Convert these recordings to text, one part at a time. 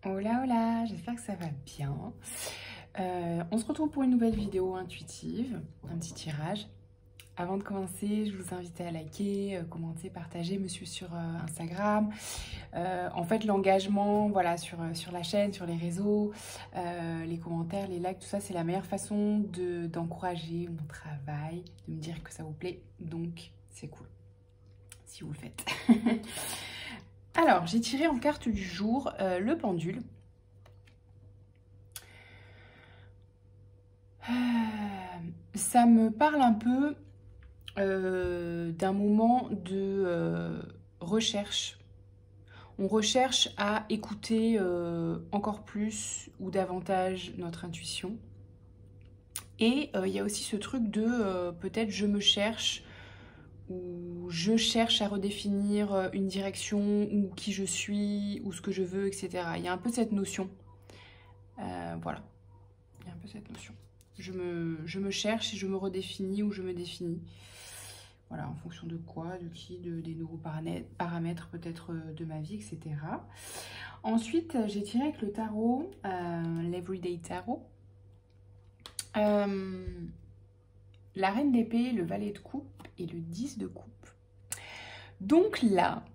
Hola hola, j'espère que ça va bien. On se retrouve pour une nouvelle vidéo intuitive, un petit tirage. Avant de commencer, je vous invite à liker, commenter, partager, me suivre sur Instagram. En fait, l'engagement, voilà, sur la chaîne, sur les réseaux, les commentaires, les likes, tout ça, c'est la meilleure façon d'encourager mon travail, de me dire que ça vous plaît. Donc, c'est cool, si vous le faites. Alors, j'ai tiré en carte du jour le pendule. Ça me parle un peu d'un moment de recherche. On recherche à écouter encore plus ou davantage notre intuition. Et il y a aussi ce truc de peut-être je me cherche ou je cherche à redéfinir une direction ou qui je suis ou ce que je veux, etc. Il y a un peu cette notion. Voilà, il y a un peu cette notion. Je me cherche et je me redéfinis ou je me définis. Voilà, en fonction de quoi, de qui, des nouveaux paramètres peut-être de ma vie, etc. Ensuite, j'ai tiré avec le tarot, l'Everyday Tarot. La reine d'épée, le valet de coupe et le 10 de coupe. Donc là,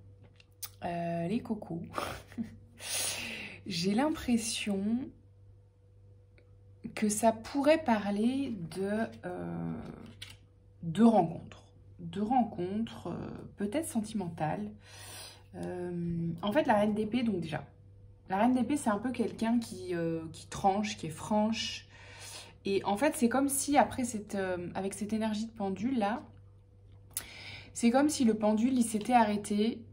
les cocos, j'ai l'impression que ça pourrait parler de rencontres. De rencontres, peut-être sentimentales. En fait, la reine d'épée, donc déjà, la reine d'épée, c'est un peu quelqu'un qui tranche, qui est franche. Et en fait, c'est comme si, après, avec cette énergie de pendule, là, c'est comme si le pendule, il s'était arrêté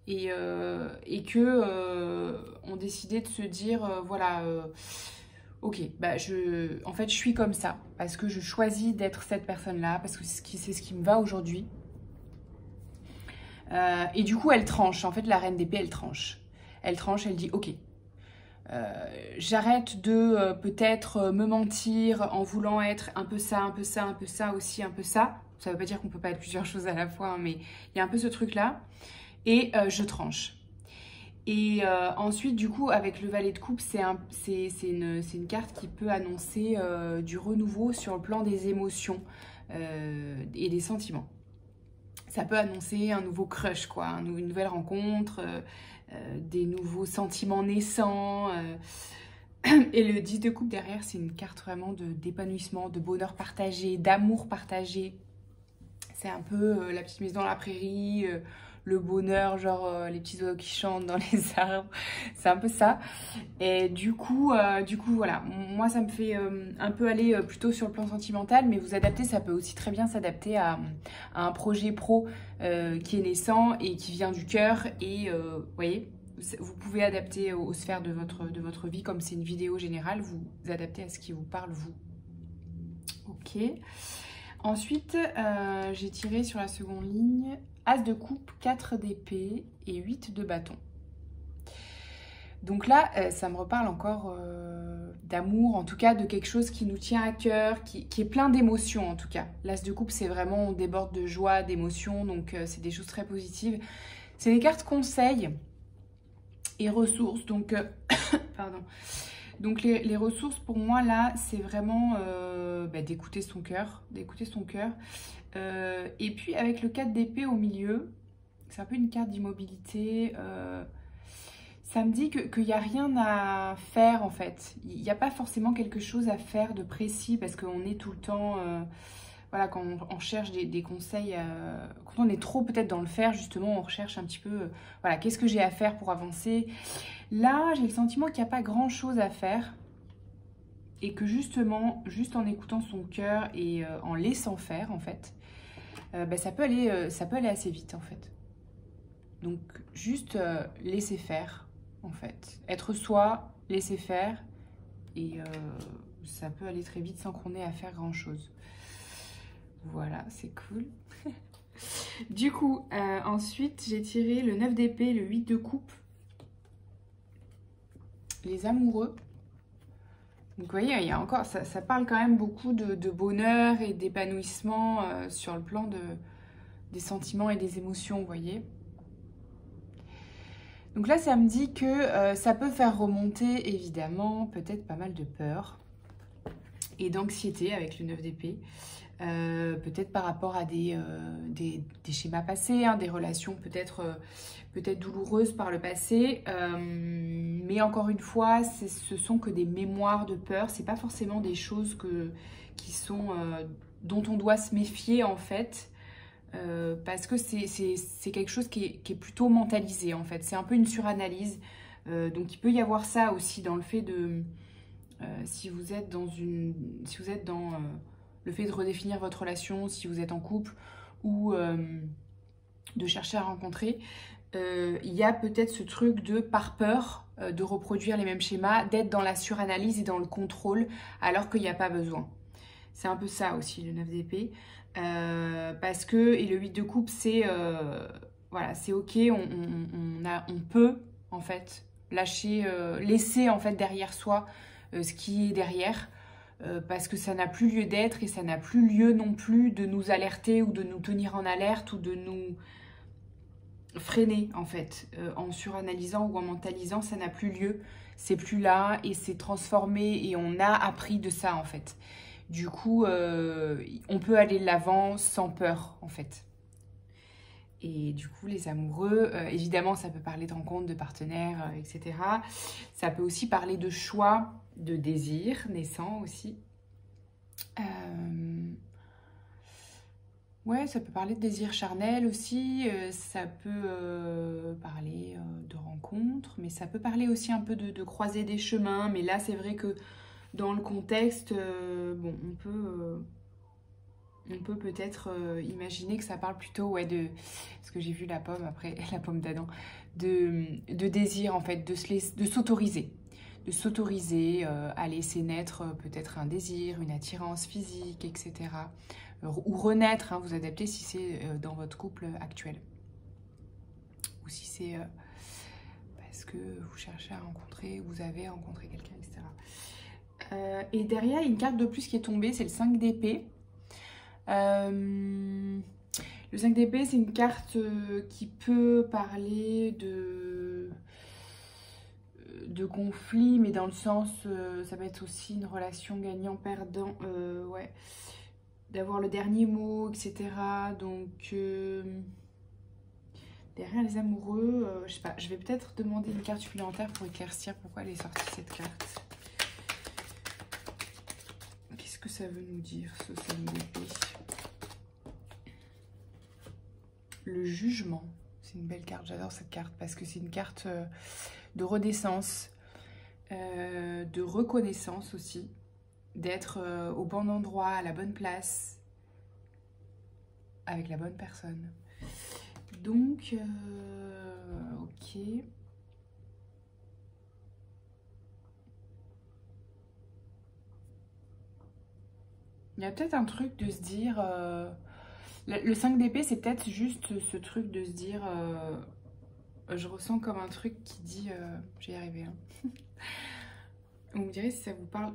et que on décidait de se dire, voilà... ok, bah en fait, je suis comme ça parce que je choisis d'être cette personne-là, parce que c'est ce qui me va aujourd'hui. Et du coup, elle tranche. En fait, la reine d'épée, elle tranche. Elle tranche, elle dit, ok, j'arrête de peut-être me mentir en voulant être un peu ça, un peu ça, un peu ça aussi, un peu ça. Ça veut pas dire qu'on peut pas être plusieurs choses à la fois, hein, mais il y a un peu ce truc-là. Et je tranche. Et ensuite, du coup, avec le valet de coupe, c'est une carte qui peut annoncer du renouveau sur le plan des émotions et des sentiments. Ça peut annoncer un nouveau crush, quoi, une nouvelle rencontre, des nouveaux sentiments naissants. Et le 10 de coupe derrière, c'est une carte vraiment d'épanouissement, de bonheur partagé, d'amour partagé. C'est un peu la petite maison dans la prairie, le bonheur, genre les petits oiseaux qui chantent dans les arbres. C'est un peu ça. Et du coup, voilà. Moi, ça me fait un peu aller plutôt sur le plan sentimental, mais vous adapter, ça peut aussi très bien s'adapter à un projet pro qui est naissant et qui vient du cœur. Et vous voyez, vous pouvez adapter aux sphères de votre vie, comme c'est une vidéo générale, vous adaptez à ce qui vous parle, vous. Ok. Ensuite, j'ai tiré sur la seconde ligne As de coupe, 4 d'épée et 8 de bâton. Donc là, ça me reparle encore d'amour, en tout cas de quelque chose qui nous tient à cœur, qui est plein d'émotions en tout cas. L'As de coupe, c'est vraiment, on déborde de joie, d'émotions, donc c'est des choses très positives. C'est des cartes conseils et ressources, donc pardon. Donc les ressources pour moi là, c'est vraiment d'écouter son cœur, et puis avec le 4 d'épée au milieu, c'est un peu une carte d'immobilité. Ça me dit qu'il n'y a rien à faire en fait. Il n'y a pas forcément quelque chose à faire de précis parce qu'on est tout le temps... voilà, quand on cherche des conseils, quand on est trop peut-être dans le faire, justement, on recherche un petit peu, voilà, qu'est-ce que j'ai à faire pour avancer. Là, j'ai le sentiment qu'il n'y a pas grand-chose à faire et que justement, juste en écoutant son cœur et en laissant faire, en fait, ça peut aller assez vite, en fait. Donc, juste laisser faire, en fait. Être soi, laisser faire, et ça peut aller très vite sans qu'on ait à faire grand-chose. Voilà, c'est cool. Du coup, ensuite, j'ai tiré le 9 d'épée, le 8 de coupe. Les amoureux. Donc, vous voyez, il y a encore, ça parle quand même beaucoup de bonheur et d'épanouissement sur le plan des sentiments et des émotions, vous voyez. Donc là, ça me dit que ça peut faire remonter, évidemment, peut-être pas mal de peur et d'anxiété avec le 9 d'épée. Peut-être par rapport à des schémas passés, hein, des relations peut-être douloureuses par le passé. Mais encore une fois, ce sont que des mémoires de peur. C'est pas forcément des choses dont on doit se méfier en fait. Parce que c'est quelque chose qui est plutôt mentalisé en fait. C'est un peu une suranalyse. Donc il peut y avoir ça aussi dans le fait de... si vous êtes dans le fait de redéfinir votre relation, si vous êtes en couple ou de chercher à rencontrer, il y a peut-être ce truc de, par peur de reproduire les mêmes schémas, d'être dans la suranalyse et dans le contrôle alors qu'il n'y a pas besoin. C'est un peu ça aussi, le 9 d'épée. Parce que, et le 8 de coupe, c'est voilà, c'est ok, on peut en fait lâcher, laisser en fait derrière soi ce qui est derrière, parce que ça n'a plus lieu d'être et ça n'a plus lieu non plus de nous alerter ou de nous tenir en alerte ou de nous freiner en fait. En suranalysant ou en mentalisant, ça n'a plus lieu, c'est plus là et c'est transformé et on a appris de ça en fait. Du coup, on peut aller de l'avant sans peur, en fait. Et du coup, les amoureux, évidemment, ça peut parler de rencontres, de partenaires, etc. Ça peut aussi parler de choix, de désirs naissants aussi. Ouais, ça peut parler de désirs charnels aussi. Ça peut parler de rencontres, mais ça peut parler aussi un peu de croiser des chemins. Mais là, c'est vrai que dans le contexte, bon, on peut peut-être imaginer que ça parle plutôt, ouais, parce que j'ai vu la pomme après, la pomme d'Adam, de désir en fait, de s'autoriser. De s'autoriser à laisser naître peut-être un désir, une attirance physique, etc. Ou renaître, hein, vous adaptez si c'est dans votre couple actuel. Ou si c'est parce que vous cherchez à rencontrer, vous avez rencontré quelqu'un, etc. Et derrière, il y a une carte de plus qui est tombée, c'est le 5 d'épée. Le 5 d'épée, c'est une carte qui peut parler de conflit, mais dans le sens, ça peut être aussi une relation gagnant-perdant, ouais, d'avoir le dernier mot, etc. Donc, derrière les amoureux, je sais pas, je vais peut-être demander une carte supplémentaire pour éclaircir pourquoi elle est sortie cette carte. Qu'est-ce que ça veut nous dire, ce 5 d'épée? Le jugement, c'est une belle carte, j'adore cette carte parce que c'est une carte de renaissance, de reconnaissance aussi, d'être au bon endroit, à la bonne place, avec la bonne personne. Donc, ok. Il y a peut-être un truc de se dire... le 5 d'épée, c'est peut-être juste ce truc de se dire... je ressens comme un truc qui dit... je vais y arriver. Hein. Vous me direz si ça vous parle.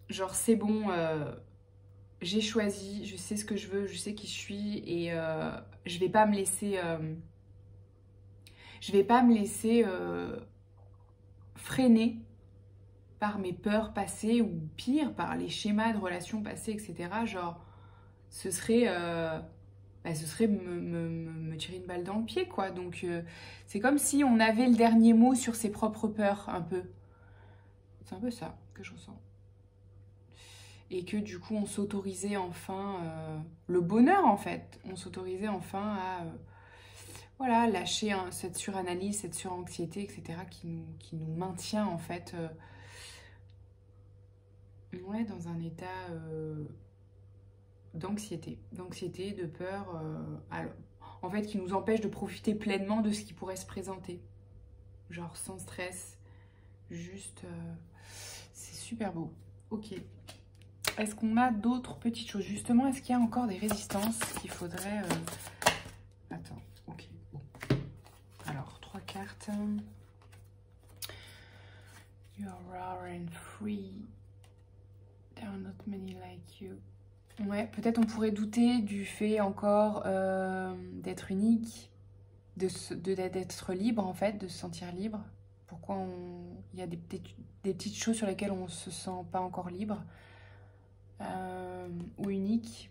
Genre, c'est bon, j'ai choisi, je sais ce que je veux, je sais qui je suis et je vais pas me laisser... je vais pas me laisser freiner par mes peurs passées ou pire, par les schémas de relations passées, etc. Genre, ce serait me tirer une balle dans le pied, quoi. Donc, c'est comme si on avait le dernier mot sur ses propres peurs, un peu. C'est un peu ça que je ressens. Et que du coup, on s'autorisait enfin le bonheur, en fait. On s'autorisait enfin à voilà, lâcher cette suranalyse, cette suranxiété, etc. qui nous maintient, en fait, ouais, dans un état... d'anxiété, de peur, en fait, qui nous empêche de profiter pleinement de ce qui pourrait se présenter. Genre sans stress, juste, c'est super beau. Ok. Est-ce qu'on a d'autres petites choses? Justement, est-ce qu'il y a encore des résistances qu'il faudrait... Attends, ok, bon. Alors, 3 cartes. You are rare and free. There are not many like you. Ouais, peut-être on pourrait douter du fait encore d'être unique, d'être libre en fait, de se sentir libre. Pourquoi il y a des petites choses sur lesquelles on ne se sent pas encore libre ou unique.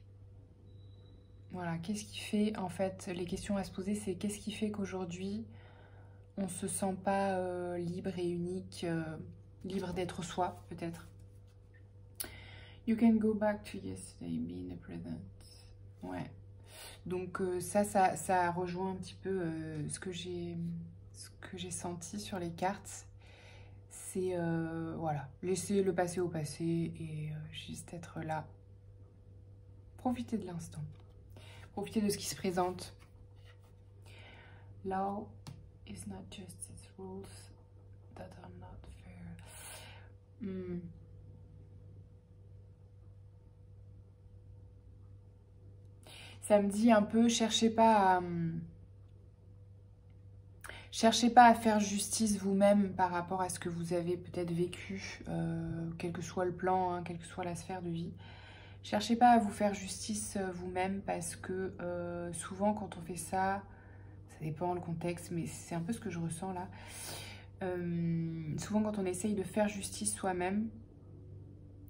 Voilà, qu'est-ce qui fait en fait, les questions à se poser, c'est qu'est-ce qui fait qu'aujourd'hui on ne se sent pas libre et unique, libre d'être soi peut-être. You can go back to yesterday, be in the present. Ouais. Donc ça rejoint un petit peu ce que j'ai senti sur les cartes. C'est voilà, laisser le passé au passé et juste être là. Profiter de l'instant. Profiter de ce qui se présente. Law is not justice, rules that are not fair. Ça me dit un peu, cherchez pas à faire justice vous-même par rapport à ce que vous avez peut-être vécu, quel que soit le plan, hein, quelle que soit la sphère de vie. Cherchez pas à vous faire justice vous-même parce que souvent quand on fait ça, ça dépend le contexte, mais c'est un peu ce que je ressens là. Souvent quand on essaye de faire justice soi-même,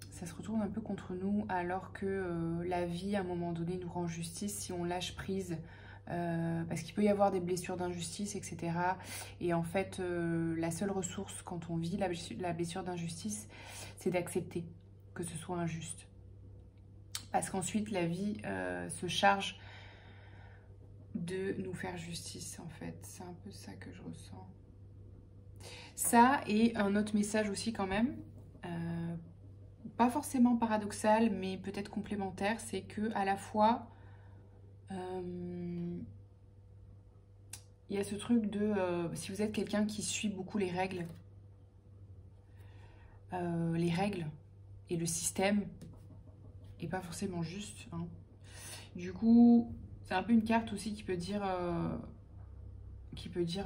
ça se retourne un peu contre nous alors que la vie à un moment donné nous rend justice si on lâche prise. Parce qu'il peut y avoir des blessures d'injustice, etc. Et en fait, la seule ressource quand on vit la blessure d'injustice, c'est d'accepter que ce soit injuste. Parce qu'ensuite, la vie se charge de nous faire justice, en fait. C'est un peu ça que je ressens. Ça, et un autre message aussi quand même, pas forcément paradoxal, mais peut-être complémentaire, c'est que à la fois, il y a ce truc de, si vous êtes quelqu'un qui suit beaucoup les règles et le système, et pas forcément juste, hein. Du coup, c'est un peu une carte aussi qui peut dire,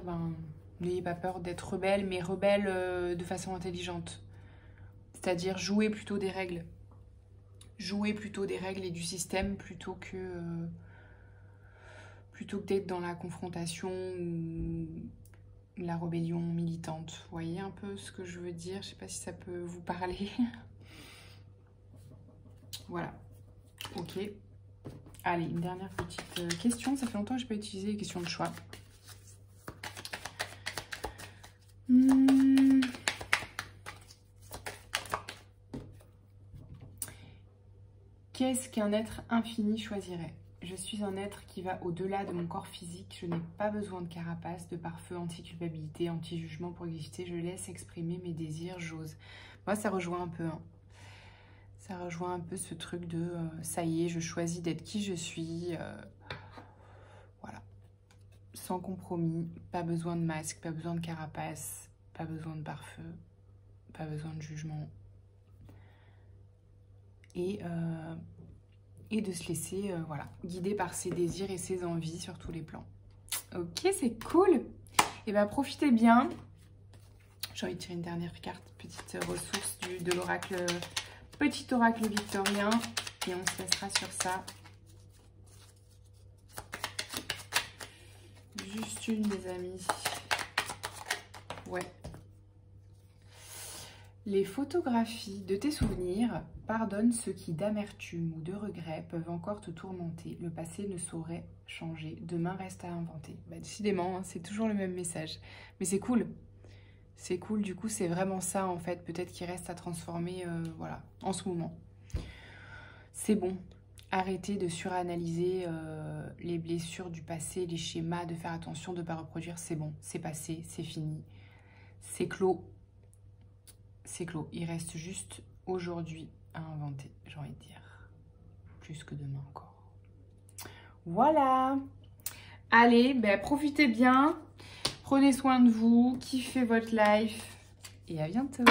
ben, n'ayez pas peur d'être rebelle, mais rebelle de façon intelligente. C'est-à-dire jouer plutôt des règles. Jouer plutôt des règles et du système plutôt que d'être dans la confrontation ou la rébellion militante. Vous voyez un peu ce que je veux dire? Je sais pas si ça peut vous parler. Voilà. Ok. Allez, une dernière petite question. Ça fait longtemps que je n'ai pas utilisé les questions de choix. Qu'est-ce qu'un être infini choisirait? Je suis un être qui va au-delà de mon corps physique. Je n'ai pas besoin de carapace, de pare-feu, anti-culpabilité, anti-jugement pour exister. Je laisse exprimer mes désirs, j'ose. Moi, ça rejoint un peu, hein. Ça rejoint un peu ce truc de ça y est, je choisis d'être qui je suis. Voilà. Sans compromis, pas besoin de masque, pas besoin de carapace, pas besoin de pare-feu, pas besoin de jugement. Et de se laisser voilà, guider par ses désirs et ses envies sur tous les plans. Ok, c'est cool. Et bien, profitez bien. J'ai envie de tirer une dernière carte, petite ressource de l'oracle. Petit oracle victorien, et on se laissera sur ça. Juste une, les amis. Ouais. Les photographies de tes souvenirs pardonnent ceux qui, d'amertume ou de regret, peuvent encore te tourmenter. Le passé ne saurait changer. Demain reste à inventer. Bah, décidément, hein, c'est toujours le même message. Mais c'est cool. C'est cool, du coup, c'est vraiment ça, en fait, peut-être qu'il reste à transformer, voilà, en ce moment. C'est bon. Arrêtez de suranalyser les blessures du passé, les schémas, de faire attention de ne pas reproduire. C'est bon, c'est passé, c'est fini. C'est clos. C'est clos. Il reste juste aujourd'hui à inventer, j'ai envie de dire. Plus que demain encore. Voilà. Allez, ben, profitez bien. Prenez soin de vous, kiffez votre life et à bientôt.